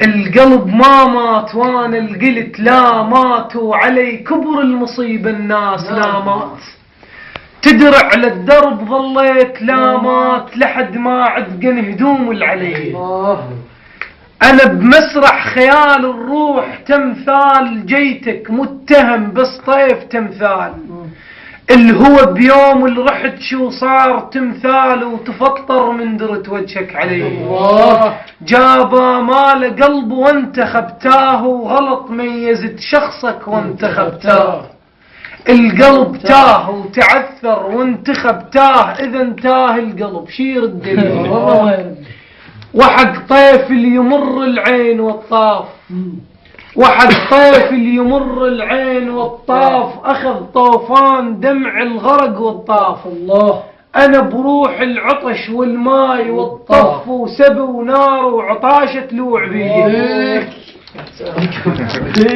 القلب ما مات وانا القلت لا مات، وعلي كبر المصيبة الناس لا مات. تدرع على الدرب ظليت لا مات، لحد ما عدقن هدوم العلي. انا بمسرح خيال الروح تمثال، جيتك متهم بس طيف تمثال. الهوى بيوم اللي رحت شو صار تمثال، وتفطر من درة وجهك علي. جابا مال قلب وانت خبتاه، وغلط ميزت شخصك وانت خبتاه. القلب تاه وتعثر وانتخب تاه، اذا انتاه القلب شير الدليل. وحق طيف اللي يمر العين والطاف، وحق طيف اللي يمر العين والطاف، اخذ طوفان دمع الغرق والطاف. الله انا بروح العطش والماي والطف، وسبي ونار وعطاشة لوع بيه.